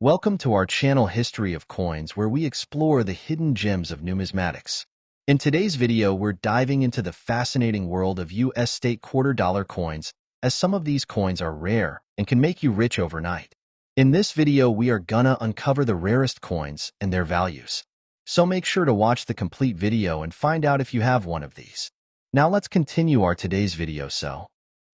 Welcome to our channel History of Coins, where we explore the hidden gems of numismatics. In today's video, we're diving into the fascinating world of U.S. state quarter-dollar coins, as some of these coins are rare and can make you rich overnight. In this video, we are gonna uncover the rarest coins and their values. So make sure to watch the complete video and find out if you have one of these. Now let's continue our today's video.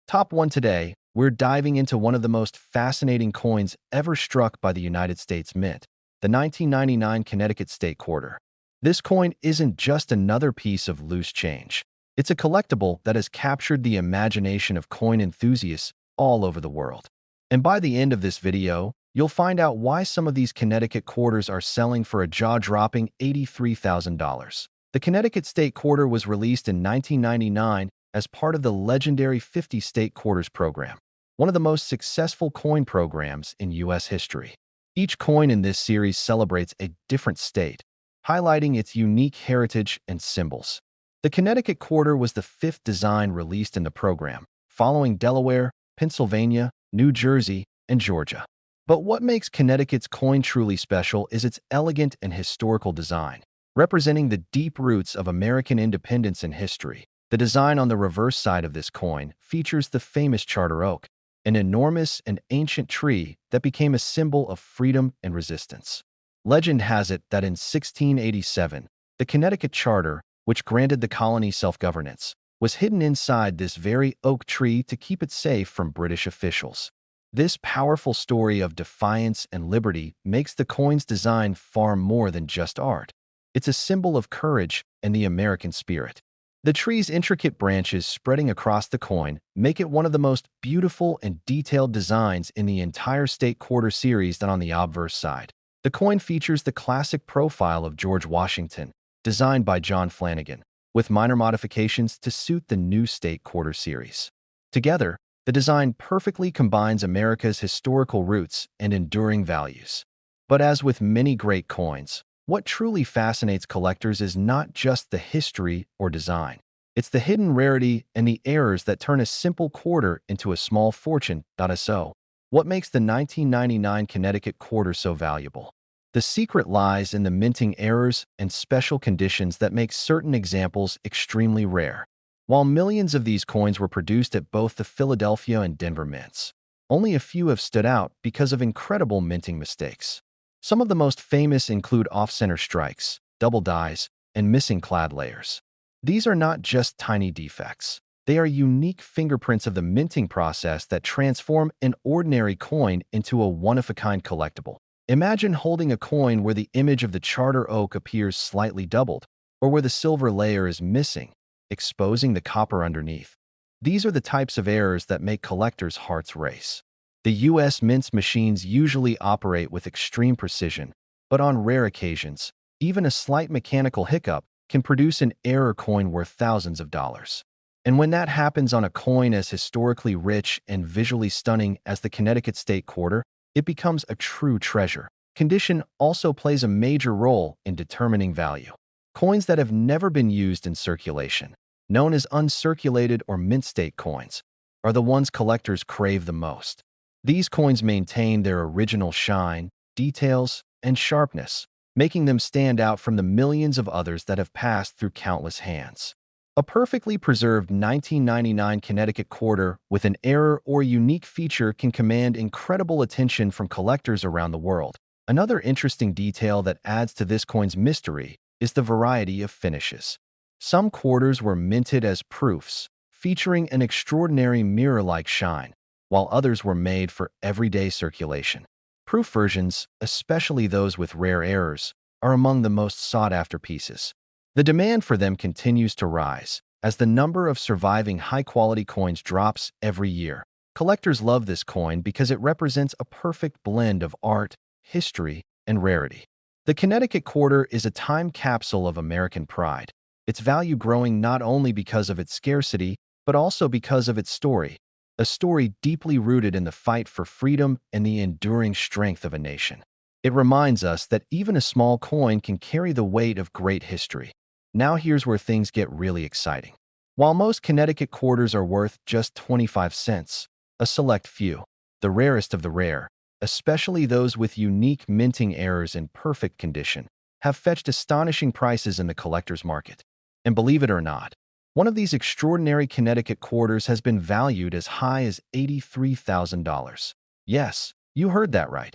Top 1 today. We're diving into one of the most fascinating coins ever struck by the United States Mint, the 1999 Connecticut State Quarter. This coin isn't just another piece of loose change. It's a collectible that has captured the imagination of coin enthusiasts all over the world. And by the end of this video, you'll find out why some of these Connecticut quarters are selling for a jaw-dropping $83,000. The Connecticut State Quarter was released in 1999 as part of the legendary 50 State Quarters program, one of the most successful coin programs in U.S. history. Each coin in this series celebrates a different state, highlighting its unique heritage and symbols. The Connecticut Quarter was the fifth design released in the program, following Delaware, Pennsylvania, New Jersey, and Georgia. But what makes Connecticut's coin truly special is its elegant and historical design, representing the deep roots of American independence and history. The design on the reverse side of this coin features the famous charter oak, an enormous and ancient tree that became a symbol of freedom and resistance. Legend has it that in 1687, the Connecticut Charter, which granted the colony self-governance, was hidden inside this very oak tree to keep it safe from British officials. This powerful story of defiance and liberty makes the coin's design far more than just art. It's a symbol of courage and the American spirit. The tree's intricate branches spreading across the coin make it one of the most beautiful and detailed designs in the entire State Quarter series. Than on the obverse side, the coin features the classic profile of George Washington, designed by John Flanagan, with minor modifications to suit the new State Quarter series. Together, the design perfectly combines America's historical roots and enduring values. But as with many great coins, what truly fascinates collectors is not just the history or design. It's the hidden rarity and the errors that turn a simple quarter into a small fortune. So, what makes the 1999 Connecticut Quarter so valuable? The secret lies in the minting errors and special conditions that make certain examples extremely rare. While millions of these coins were produced at both the Philadelphia and Denver mints, only a few have stood out because of incredible minting mistakes. Some of the most famous include off-center strikes, double dies, and missing clad layers. These are not just tiny defects. They are unique fingerprints of the minting process that transform an ordinary coin into a one-of-a-kind collectible. Imagine holding a coin where the image of the charter oak appears slightly doubled, or where the silver layer is missing, exposing the copper underneath. These are the types of errors that make collectors' hearts race. The U.S. Mint's machines usually operate with extreme precision, but on rare occasions, even a slight mechanical hiccup can produce an error coin worth thousands of dollars. And when that happens on a coin as historically rich and visually stunning as the Connecticut State Quarter, it becomes a true treasure. Condition also plays a major role in determining value. Coins that have never been used in circulation, known as uncirculated or mint state coins, are the ones collectors crave the most. These coins maintain their original shine, details, and sharpness, making them stand out from the millions of others that have passed through countless hands. A perfectly preserved 1999 Connecticut Quarter with an error or unique feature can command incredible attention from collectors around the world. Another interesting detail that adds to this coin's mystery is the variety of finishes. Some quarters were minted as proofs, featuring an extraordinary mirror-like shine, while others were made for everyday circulation. Proof versions, especially those with rare errors, are among the most sought-after pieces. The demand for them continues to rise as the number of surviving high-quality coins drops every year. Collectors love this coin because it represents a perfect blend of art, history, and rarity. The Connecticut Quarter is a time capsule of American pride, its value growing not only because of its scarcity, but also because of its story. A story deeply rooted in the fight for freedom and the enduring strength of a nation. It reminds us that even a small coin can carry the weight of great history. Now here's where things get really exciting. While most Connecticut quarters are worth just 25 cents, a select few, the rarest of the rare, especially those with unique minting errors in perfect condition, have fetched astonishing prices in the collector's market. And believe it or not, one of these extraordinary Connecticut quarters has been valued as high as $83,000. Yes, you heard that right.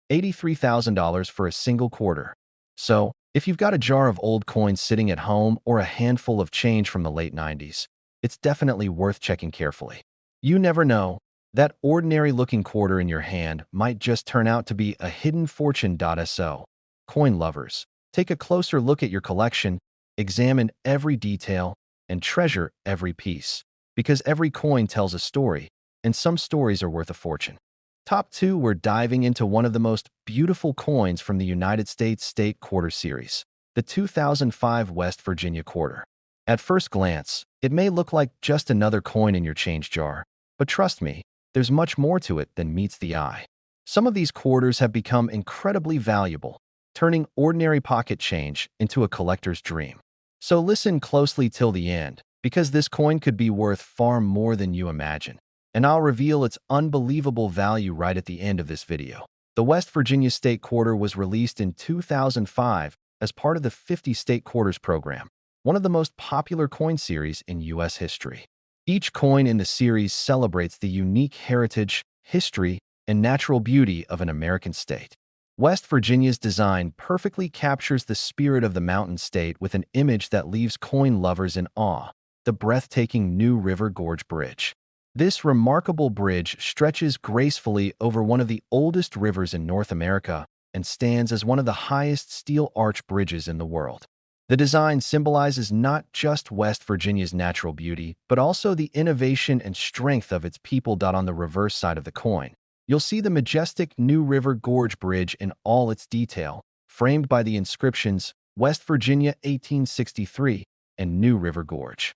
$83,000 for a single quarter. So, if you've got a jar of old coins sitting at home or a handful of change from the late 90s, it's definitely worth checking carefully. You never know, that ordinary-looking quarter in your hand might just turn out to be a hidden fortune. So, coin lovers, take a closer look at your collection, examine every detail, and treasure every piece, because every coin tells a story, and some stories are worth a fortune. Top 2, we're diving into one of the most beautiful coins from the United States State Quarter series, the 2005 West Virginia Quarter. At first glance, it may look like just another coin in your change jar, but trust me, there's much more to it than meets the eye. Some of these quarters have become incredibly valuable, turning ordinary pocket change into a collector's dream. So listen closely till the end, because this coin could be worth far more than you imagine. And I'll reveal its unbelievable value right at the end of this video. The West Virginia State Quarter was released in 2005 as part of the 50 State Quarters program, one of the most popular coin series in U.S. history. Each coin in the series celebrates the unique heritage, history, and natural beauty of an American state. West Virginia's design perfectly captures the spirit of the mountain state with an image that leaves coin lovers in awe: the breathtaking New River Gorge Bridge. This remarkable bridge stretches gracefully over one of the oldest rivers in North America and stands as one of the highest steel arch bridges in the world. The design symbolizes not just West Virginia's natural beauty, but also the innovation and strength of its people. On the reverse side of the coin, you'll see the majestic New River Gorge Bridge in all its detail, framed by the inscriptions West Virginia 1863 and New River Gorge.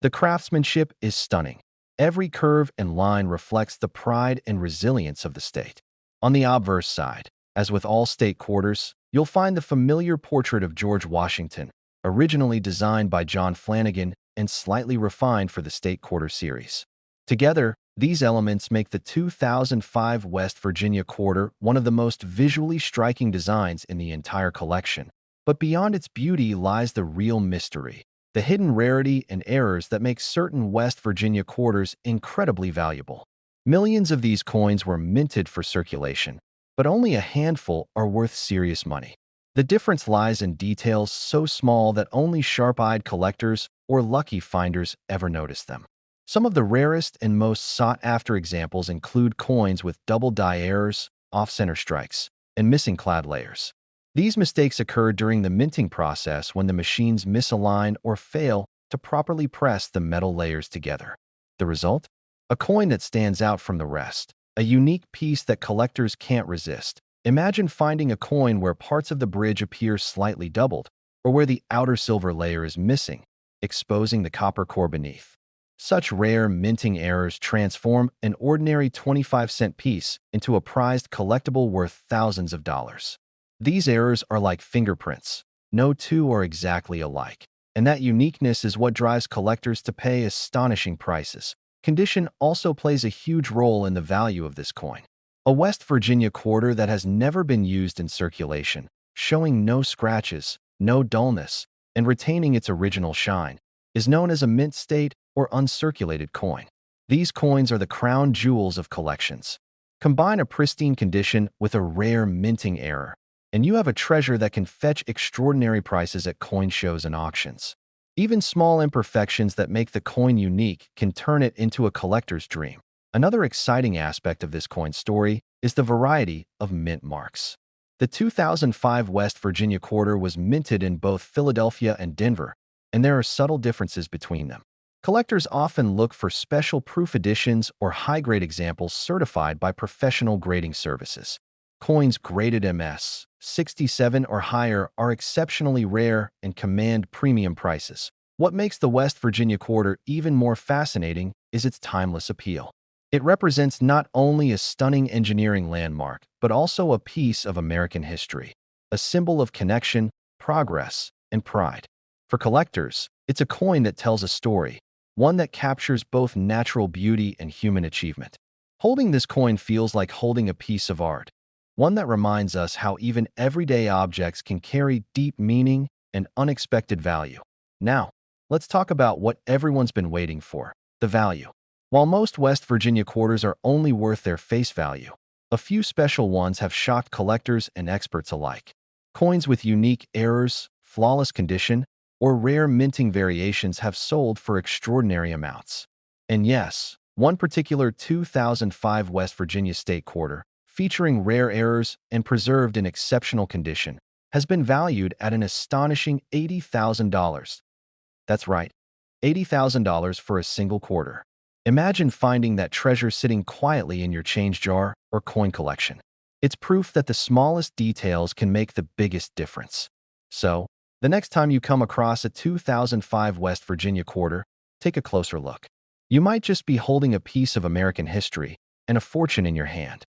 The craftsmanship is stunning. Every curve and line reflects the pride and resilience of the state. On the obverse side, as with all state quarters, you'll find the familiar portrait of George Washington, originally designed by John Flanagan and slightly refined for the State Quarter series. Together, these elements make the 2005 West Virginia Quarter one of the most visually striking designs in the entire collection. But beyond its beauty lies the real mystery: the hidden rarity and errors that make certain West Virginia quarters incredibly valuable. Millions of these coins were minted for circulation, but only a handful are worth serious money. The difference lies in details so small that only sharp-eyed collectors or lucky finders ever notice them. Some of the rarest and most sought-after examples include coins with double die errors, off-center strikes, and missing clad layers. These mistakes occur during the minting process when the machines misalign or fail to properly press the metal layers together. The result? A coin that stands out from the rest, a unique piece that collectors can't resist. Imagine finding a coin where parts of the bridge appear slightly doubled, or where the outer silver layer is missing, exposing the copper core beneath. Such rare minting errors transform an ordinary 25-cent piece into a prized collectible worth thousands of dollars. These errors are like fingerprints. No two are exactly alike, and that uniqueness is what drives collectors to pay astonishing prices. Condition also plays a huge role in the value of this coin. A West Virginia quarter that has never been used in circulation, showing no scratches, no dullness, and retaining its original shine, is known as a mint state or uncirculated coin. These coins are the crown jewels of collections. Combine a pristine condition with a rare minting error, and you have a treasure that can fetch extraordinary prices at coin shows and auctions. Even small imperfections that make the coin unique can turn it into a collector's dream. Another exciting aspect of this coin story is the variety of mint marks. The 2005 West Virginia Quarter was minted in both Philadelphia and Denver, and there are subtle differences between them. Collectors often look for special proof editions or high-grade examples certified by professional grading services. Coins graded MS 67 or higher are exceptionally rare and command premium prices. What makes the West Virginia Quarter even more fascinating is its timeless appeal. It represents not only a stunning engineering landmark, but also a piece of American history, a symbol of connection, progress, and pride. For collectors, it's a coin that tells a story, one that captures both natural beauty and human achievement. Holding this coin feels like holding a piece of art, one that reminds us how even everyday objects can carry deep meaning and unexpected value. Now, let's talk about what everyone's been waiting for, the value. While most West Virginia quarters are only worth their face value, a few special ones have shocked collectors and experts alike. Coins with unique errors, flawless condition, or rare minting variations have sold for extraordinary amounts. And yes, one particular 2005 West Virginia State Quarter, featuring rare errors and preserved in exceptional condition, has been valued at an astonishing $80,000. That's right, $80,000 for a single quarter. Imagine finding that treasure sitting quietly in your change jar or coin collection. It's proof that the smallest details can make the biggest difference. So, the next time you come across a 2005 West Virginia quarter, take a closer look. You might just be holding a piece of American history and a fortune in your hand.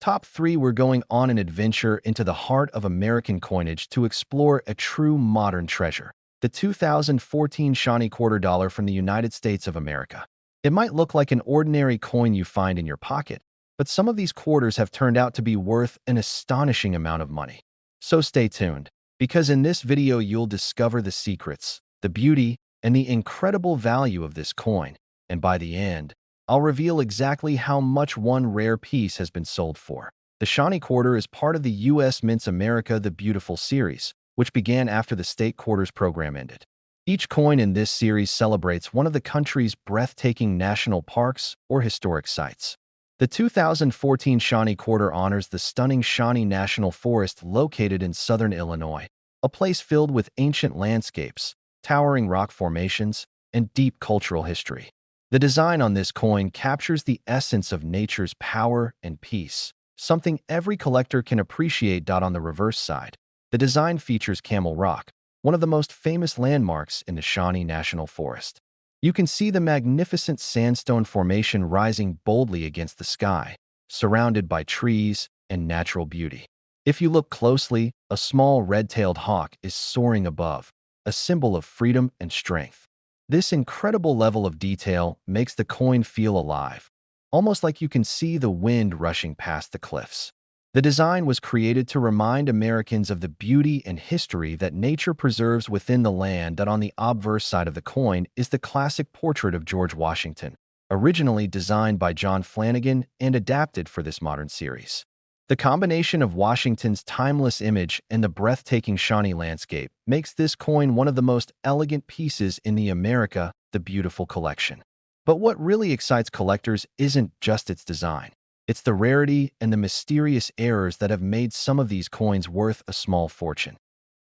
Top 3, we're going on an adventure into the heart of American coinage to explore a true modern treasure, the 2014 Shawnee quarter dollar from the United States of America. It might look like an ordinary coin you find in your pocket, but some of these quarters have turned out to be worth an astonishing amount of money. So stay tuned, because in this video you'll discover the secrets, the beauty, and the incredible value of this coin, and by the end, I'll reveal exactly how much one rare piece has been sold for. The Shawnee quarter is part of the U.S. Mint's America the Beautiful series, which began after the state quarters program ended. Each coin in this series celebrates one of the country's breathtaking national parks or historic sites. The 2014 Shawnee quarter honors the stunning Shawnee National Forest located in southern Illinois, a place filled with ancient landscapes, towering rock formations, and deep cultural history. The design on this coin captures the essence of nature's power and peace, something every collector can appreciate. On the reverse side, the design features Camel Rock, one of the most famous landmarks in the Shawnee National Forest. You can see the magnificent sandstone formation rising boldly against the sky, surrounded by trees and natural beauty. If you look closely, a small red-tailed hawk is soaring above, a symbol of freedom and strength. This incredible level of detail makes the coin feel alive, almost like you can see the wind rushing past the cliffs. The design was created to remind Americans of the beauty and history that nature preserves within the land. On the obverse side of the coin is the classic portrait of George Washington, originally designed by John Flanagan and adapted for this modern series. The combination of Washington's timeless image and the breathtaking Shawnee landscape makes this coin one of the most elegant pieces in the America the Beautiful collection. But what really excites collectors isn't just its design. It's the rarity and the mysterious errors that have made some of these coins worth a small fortune.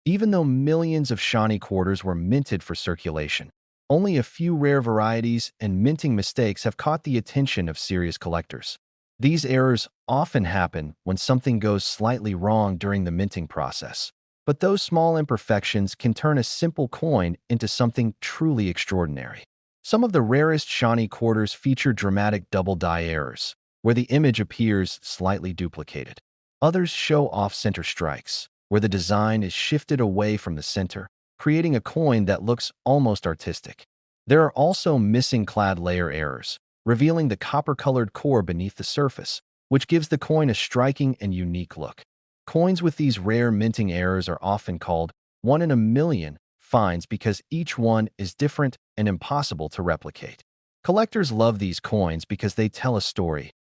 Even though millions of Shawnee quarters were minted for circulation, only a few rare varieties and minting mistakes have caught the attention of serious collectors. These errors often happen when something goes slightly wrong during the minting process, but those small imperfections can turn a simple coin into something truly extraordinary. Some of the rarest Shawnee quarters feature dramatic double-die errors, where the image appears slightly duplicated. Others show off-center strikes, where the design is shifted away from the center, creating a coin that looks almost artistic. There are also missing clad layer errors, revealing the copper-colored core beneath the surface, which gives the coin a striking and unique look. Coins with these rare minting errors are often called one-in-a-million finds because each one is different and impossible to replicate. Collectors love these coins because they tell a story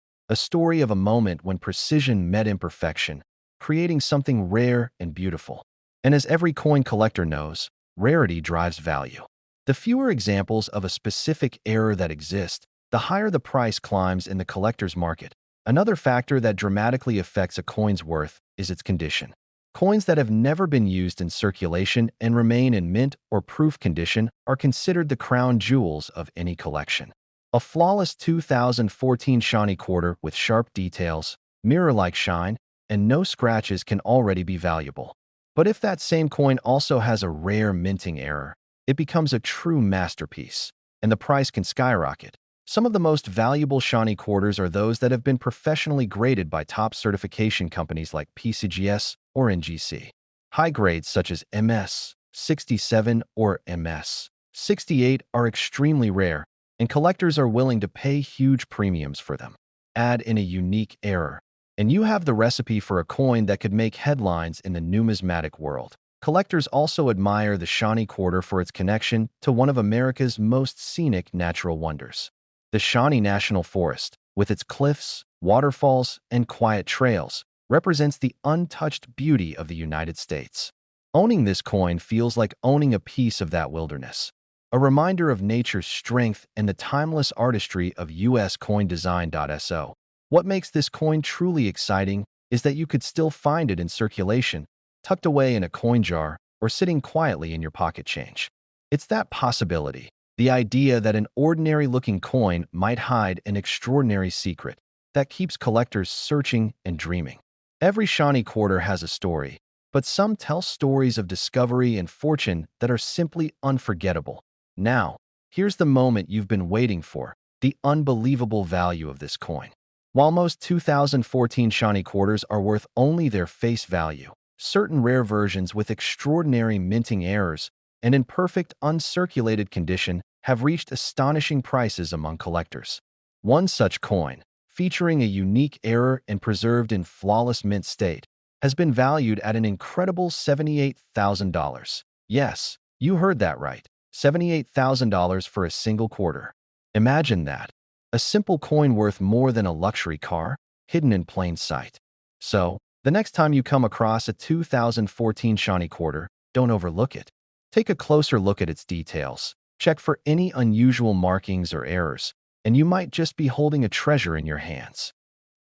of a moment when precision met imperfection, creating something rare and beautiful. And as every coin collector knows, rarity drives value. The fewer examples of a specific error that exist, the higher the price climbs in the collector's market. Another factor that dramatically affects a coin's worth is its condition. Coins that have never been used in circulation and remain in mint or proof condition are considered the crown jewels of any collection. A flawless 2014 Shawnee quarter with sharp details, mirror-like shine, and no scratches can already be valuable. But if that same coin also has a rare minting error, it becomes a true masterpiece, and the price can skyrocket. Some of the most valuable Shawnee quarters are those that have been professionally graded by top certification companies like PCGS or NGC. High grades such as MS 67 or MS 68 are extremely rare, and collectors are willing to pay huge premiums for them. add in a unique error, and you have the recipe for a coin that could make headlines in the numismatic world. Collectors also admire the Shawnee quarter for its connection to one of America's most scenic natural wonders. The Shawnee National Forest, with its cliffs, waterfalls, and quiet trails, represents the untouched beauty of the United States. Owning this coin feels like owning a piece of that wilderness, a reminder of nature's strength and the timeless artistry of U.S. coin design.so. What makes this coin truly exciting is that you could still find it in circulation, tucked away in a coin jar, or sitting quietly in your pocket change. It's that possibility, the idea that an ordinary-looking coin might hide an extraordinary secret, that keeps collectors searching and dreaming. Every Shawnee quarter has a story, but some tell stories of discovery and fortune that are simply unforgettable. Now, here's the moment you've been waiting for, the unbelievable value of this coin. While most 2014 Shawnee quarters are worth only their face value, certain rare versions with extraordinary minting errors and in perfect uncirculated condition have reached astonishing prices among collectors. One such coin, featuring a unique error and preserved in flawless mint state, has been valued at an incredible $78,000. Yes, you heard that right. $78,000 for a single quarter. Imagine that. A simple coin worth more than a luxury car, hidden in plain sight. So, the next time you come across a 2014 Shawnee quarter, don't overlook it. Take a closer look at its details. Check for any unusual markings or errors, and you might just be holding a treasure in your hands.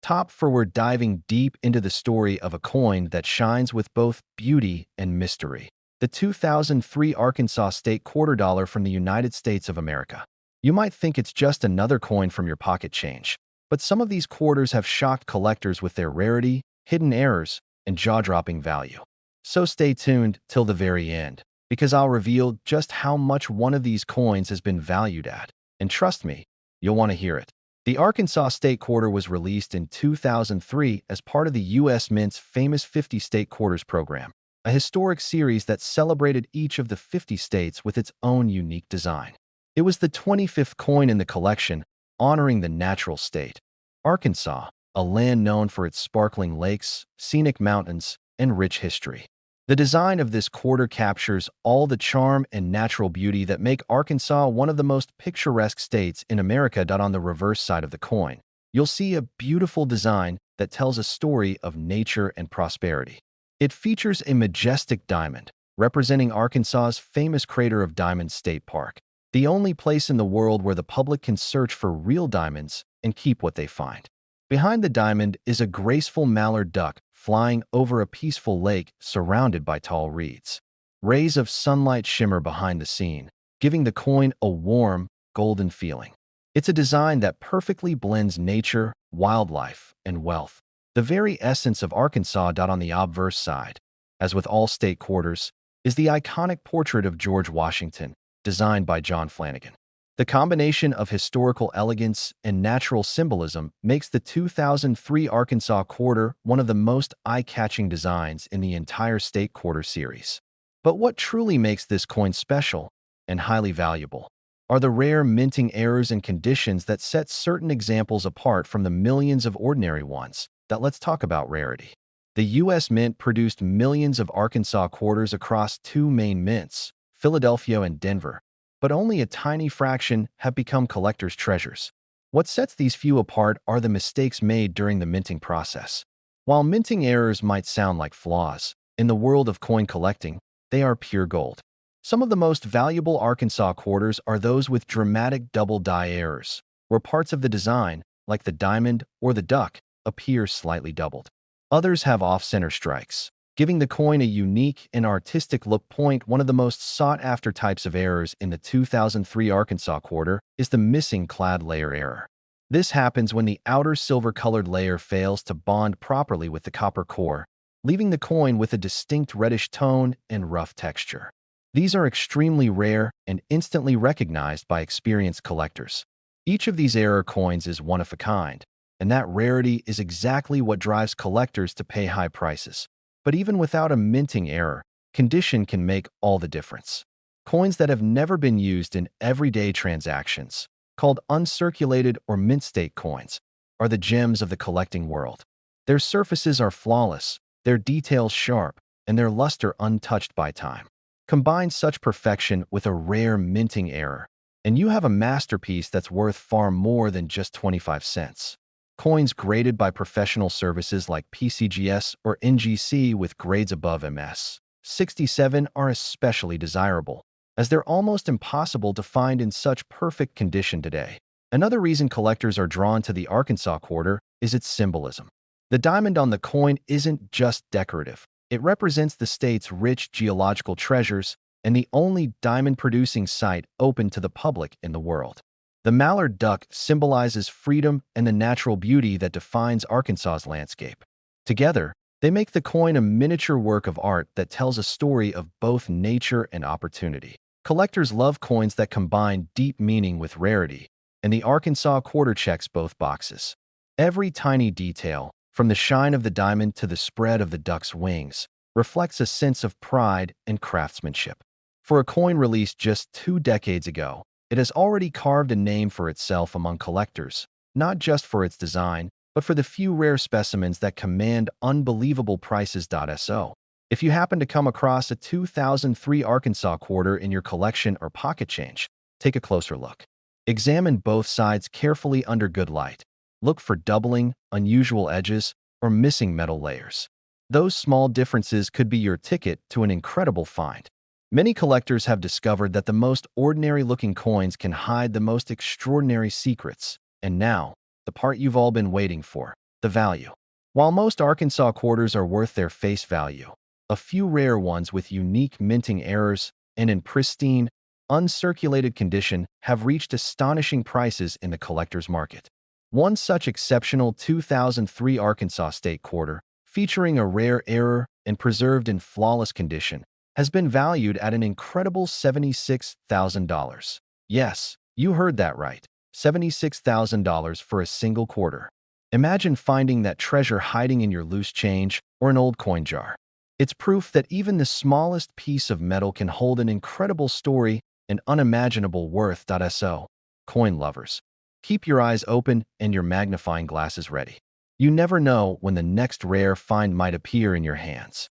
Top 4, we're diving deep into the story of a coin that shines with both beauty and mystery. The 2003 Arkansas State Quarter Dollar from the United States of America. You might think it's just another coin from your pocket change, but some of these quarters have shocked collectors with their rarity, hidden errors, and jaw-dropping value. So stay tuned till the very end, because I'll reveal just how much one of these coins has been valued at. And trust me, you'll want to hear it. The Arkansas State Quarter was released in 2003 as part of the U.S. Mint's famous 50 State Quarters program, a historic series that celebrated each of the 50 states with its own unique design. It was the 25th coin in the collection, honoring the natural state. Arkansas, a land known for its sparkling lakes, scenic mountains, and rich history. The design of this quarter captures all the charm and natural beauty that make Arkansas one of the most picturesque states in America. On the reverse side of the coin, you'll see a beautiful design that tells a story of nature and prosperity. It features a majestic diamond, representing Arkansas's famous Crater of Diamonds State Park, the only place in the world where the public can search for real diamonds and keep what they find. Behind the diamond is a graceful mallard duck flying over a peaceful lake surrounded by tall reeds. Rays of sunlight shimmer behind the scene, giving the coin a warm, golden feeling. It's a design that perfectly blends nature, wildlife, and wealth, the very essence of Arkansas. On the obverse side, as with all state quarters, is the iconic portrait of George Washington, designed by John Flanagan. The combination of historical elegance and natural symbolism makes the 2003 Arkansas Quarter one of the most eye-catching designs in the entire State Quarter series. But what truly makes this coin special and highly valuable are the rare minting errors and conditions that set certain examples apart from the millions of ordinary ones. Let's talk about rarity. The U.S. Mint produced millions of Arkansas quarters across two main mints, Philadelphia and Denver, but only a tiny fraction have become collectors' treasures. What sets these few apart are the mistakes made during the minting process. While minting errors might sound like flaws, in the world of coin collecting, they are pure gold. Some of the most valuable Arkansas quarters are those with dramatic double die errors, where parts of the design, like the diamond or the duck, appear slightly doubled. Others have off-center strikes, giving the coin a unique and artistic look. One of the most sought-after types of errors in the 2003 Arkansas Quarter is the missing clad layer error. This happens when the outer silver-colored layer fails to bond properly with the copper core, leaving the coin with a distinct reddish tone and rough texture. These are extremely rare and instantly recognized by experienced collectors. Each of these error coins is one of a kind, and that rarity is exactly what drives collectors to pay high prices. But even without a minting error, condition can make all the difference. Coins that have never been used in everyday transactions, called uncirculated or mint state coins, are the gems of the collecting world. Their surfaces are flawless, their details sharp, and their luster untouched by time. Combine such perfection with a rare minting error, and you have a masterpiece that's worth far more than just 25 cents. Coins graded by professional services like PCGS or NGC with grades above MS 67 are especially desirable, as they're almost impossible to find in such perfect condition today. Another reason collectors are drawn to the Arkansas quarter is its symbolism. The diamond on the coin isn't just decorative. It represents the state's rich geological treasures and the only diamond-producing site open to the public in the world. The mallard duck symbolizes freedom and the natural beauty that defines Arkansas's landscape. Together, they make the coin a miniature work of art that tells a story of both nature and opportunity. Collectors love coins that combine deep meaning with rarity, and the Arkansas quarter checks both boxes. Every tiny detail, from the shine of the diamond to the spread of the duck's wings, reflects a sense of pride and craftsmanship. For a coin released just 2 decades ago, it has already carved a name for itself among collectors, not just for its design, but for the few rare specimens that command unbelievable prices. So, if you happen to come across a 2003 Arkansas quarter in your collection or pocket change, take a closer look. Examine both sides carefully under good light. Look for doubling, unusual edges, or missing metal layers. Those small differences could be your ticket to an incredible find. Many collectors have discovered that the most ordinary-looking coins can hide the most extraordinary secrets. And now, the part you've all been waiting for, the value. While most Arkansas quarters are worth their face value, a few rare ones with unique minting errors and in pristine, uncirculated condition have reached astonishing prices in the collector's market. One such exceptional 2003 Arkansas State quarter, featuring a rare error and preserved in flawless condition, has been valued at an incredible $76,000. Yes, you heard that right. $76,000 for a single quarter. Imagine finding that treasure hiding in your loose change or an old coin jar. It's proof that even the smallest piece of metal can hold an incredible story and unimaginable worth. So, coin lovers, keep your eyes open and your magnifying glasses ready. You never know when the next rare find might appear in your hands.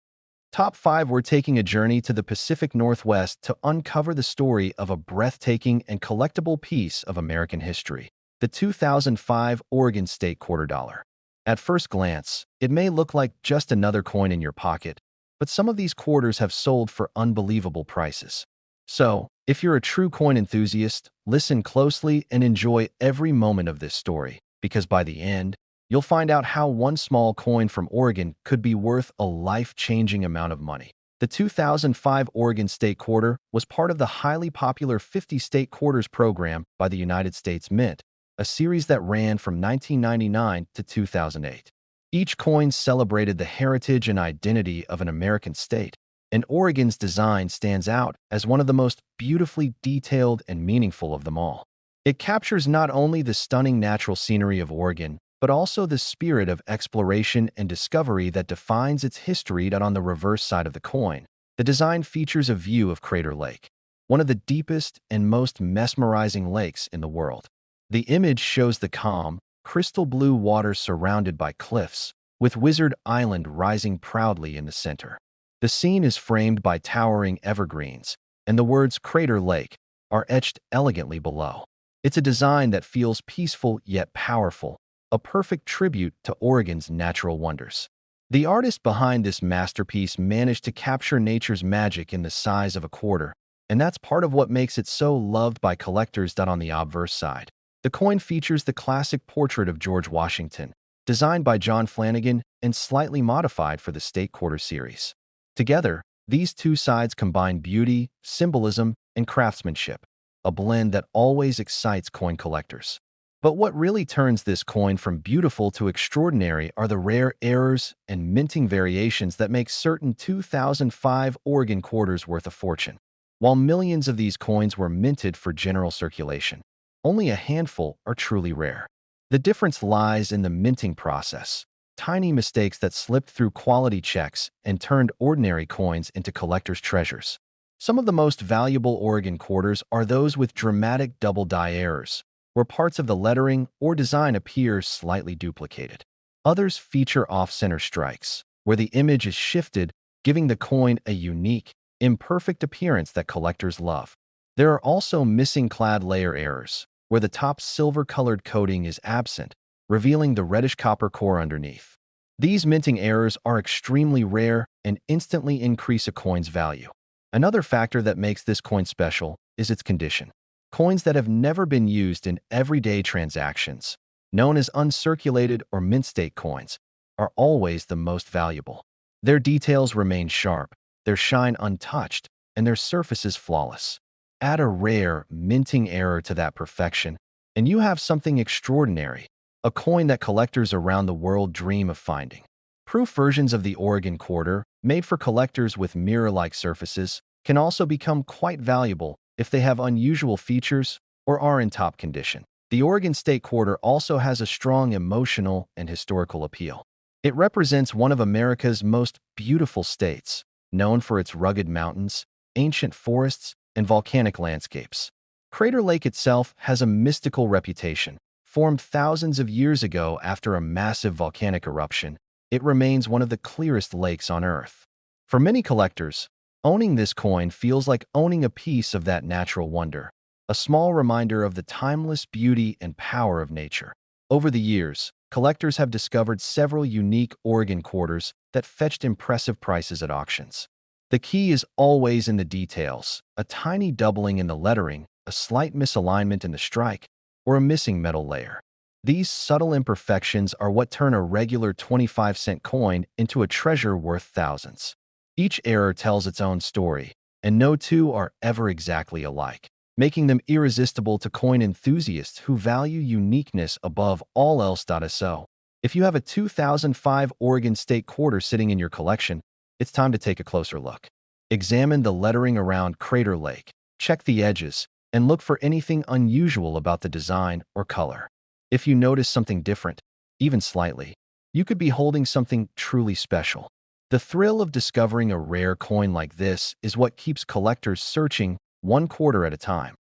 Top 5. We're taking a journey to the Pacific Northwest to uncover the story of a breathtaking and collectible piece of American history, the 2005 Oregon State Quarter Dollar. At first glance, it may look like just another coin in your pocket, but some of these quarters have sold for unbelievable prices. So, if you're a true coin enthusiast, listen closely and enjoy every moment of this story, because by the end, you'll find out how one small coin from Oregon could be worth a life-changing amount of money. The 2005 Oregon State Quarter was part of the highly popular 50 State Quarters program by the United States Mint, a series that ran from 1999 to 2008. Each coin celebrated the heritage and identity of an American state, and Oregon's design stands out as one of the most beautifully detailed and meaningful of them all. It captures not only the stunning natural scenery of Oregon, but also the spirit of exploration and discovery that defines its history. On the reverse side of the coin, the design features a view of Crater Lake, one of the deepest and most mesmerizing lakes in the world. The image shows the calm, crystal blue water surrounded by cliffs, with Wizard Island rising proudly in the center. The scene is framed by towering evergreens, and the words Crater Lake are etched elegantly below. It's a design that feels peaceful yet powerful, a perfect tribute to Oregon's natural wonders. The artist behind this masterpiece managed to capture nature's magic in the size of a quarter, and that's part of what makes it so loved by collectors. On the obverse side, the coin features the classic portrait of George Washington, designed by John Flanagan and slightly modified for the State Quarter series. Together, these two sides combine beauty, symbolism, and craftsmanship, a blend that always excites coin collectors. But what really turns this coin from beautiful to extraordinary are the rare errors and minting variations that make certain 2005 Oregon quarters worth a fortune. While millions of these coins were minted for general circulation, only a handful are truly rare. The difference lies in the minting process, tiny mistakes that slipped through quality checks and turned ordinary coins into collectors' treasures. Some of the most valuable Oregon quarters are those with dramatic double-die errors, where parts of the lettering or design appear slightly duplicated. Others feature off-center strikes, where the image is shifted, giving the coin a unique, imperfect appearance that collectors love. There are also missing clad layer errors, where the top silver-colored coating is absent, revealing the reddish copper core underneath. These minting errors are extremely rare and instantly increase a coin's value. Another factor that makes this coin special is its condition. Coins that have never been used in everyday transactions, known as uncirculated or mint state coins, are always the most valuable. Their details remain sharp, their shine untouched, and their surface is flawless. Add a rare, minting error to that perfection, and you have something extraordinary, a coin that collectors around the world dream of finding. Proof versions of the Oregon Quarter, made for collectors with mirror-like surfaces, can also become quite valuable if they have unusual features or are in top condition. The Oregon State Quarter also has a strong emotional and historical appeal. It represents one of America's most beautiful states, known for its rugged mountains, ancient forests, and volcanic landscapes. Crater Lake itself has a mystical reputation. Formed thousands of years ago after a massive volcanic eruption, it remains one of the clearest lakes on Earth. For many collectors, owning this coin feels like owning a piece of that natural wonder, a small reminder of the timeless beauty and power of nature. Over the years, collectors have discovered several unique Oregon quarters that fetched impressive prices at auctions. The key is always in the details, a tiny doubling in the lettering, a slight misalignment in the strike, or a missing metal layer. These subtle imperfections are what turn a regular 25-cent coin into a treasure worth thousands. Each error tells its own story, and no two are ever exactly alike, making them irresistible to coin enthusiasts who value uniqueness above all else. So, if you have a 2005 Oregon State Quarter sitting in your collection, it's time to take a closer look. Examine the lettering around Crater Lake, check the edges, and look for anything unusual about the design or color. If you notice something different, even slightly, you could be holding something truly special. The thrill of discovering a rare coin like this is what keeps collectors searching one quarter at a time.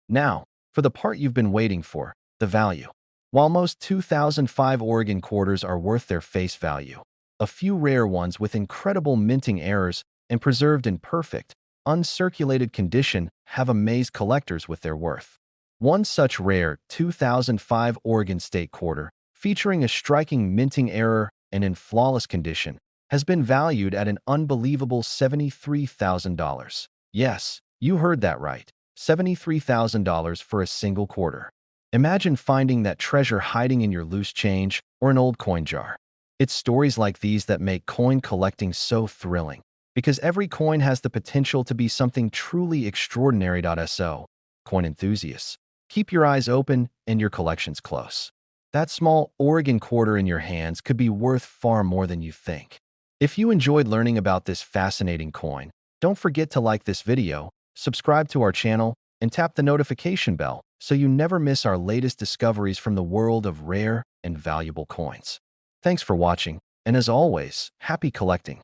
Now, for the part you've been waiting for, the value. While most 2005 Oregon quarters are worth their face value, a few rare ones with incredible minting errors and preserved in perfect, uncirculated condition have amazed collectors with their worth. One such rare 2005 Oregon State Quarter, featuring a striking minting error and in flawless condition, has been valued at an unbelievable $73,000. Yes, you heard that right, $73,000 for a single quarter. Imagine finding that treasure hiding in your loose change or an old coin jar. It's stories like these that make coin collecting so thrilling, because every coin has the potential to be something truly extraordinary. So, coin enthusiasts, keep your eyes open and your collections close. That small Oregon quarter in your hands could be worth far more than you think. If you enjoyed learning about this fascinating coin, don't forget to like this video, subscribe to our channel, and tap the notification bell so you never miss our latest discoveries from the world of rare and valuable coins. Thanks for watching, and as always, happy collecting.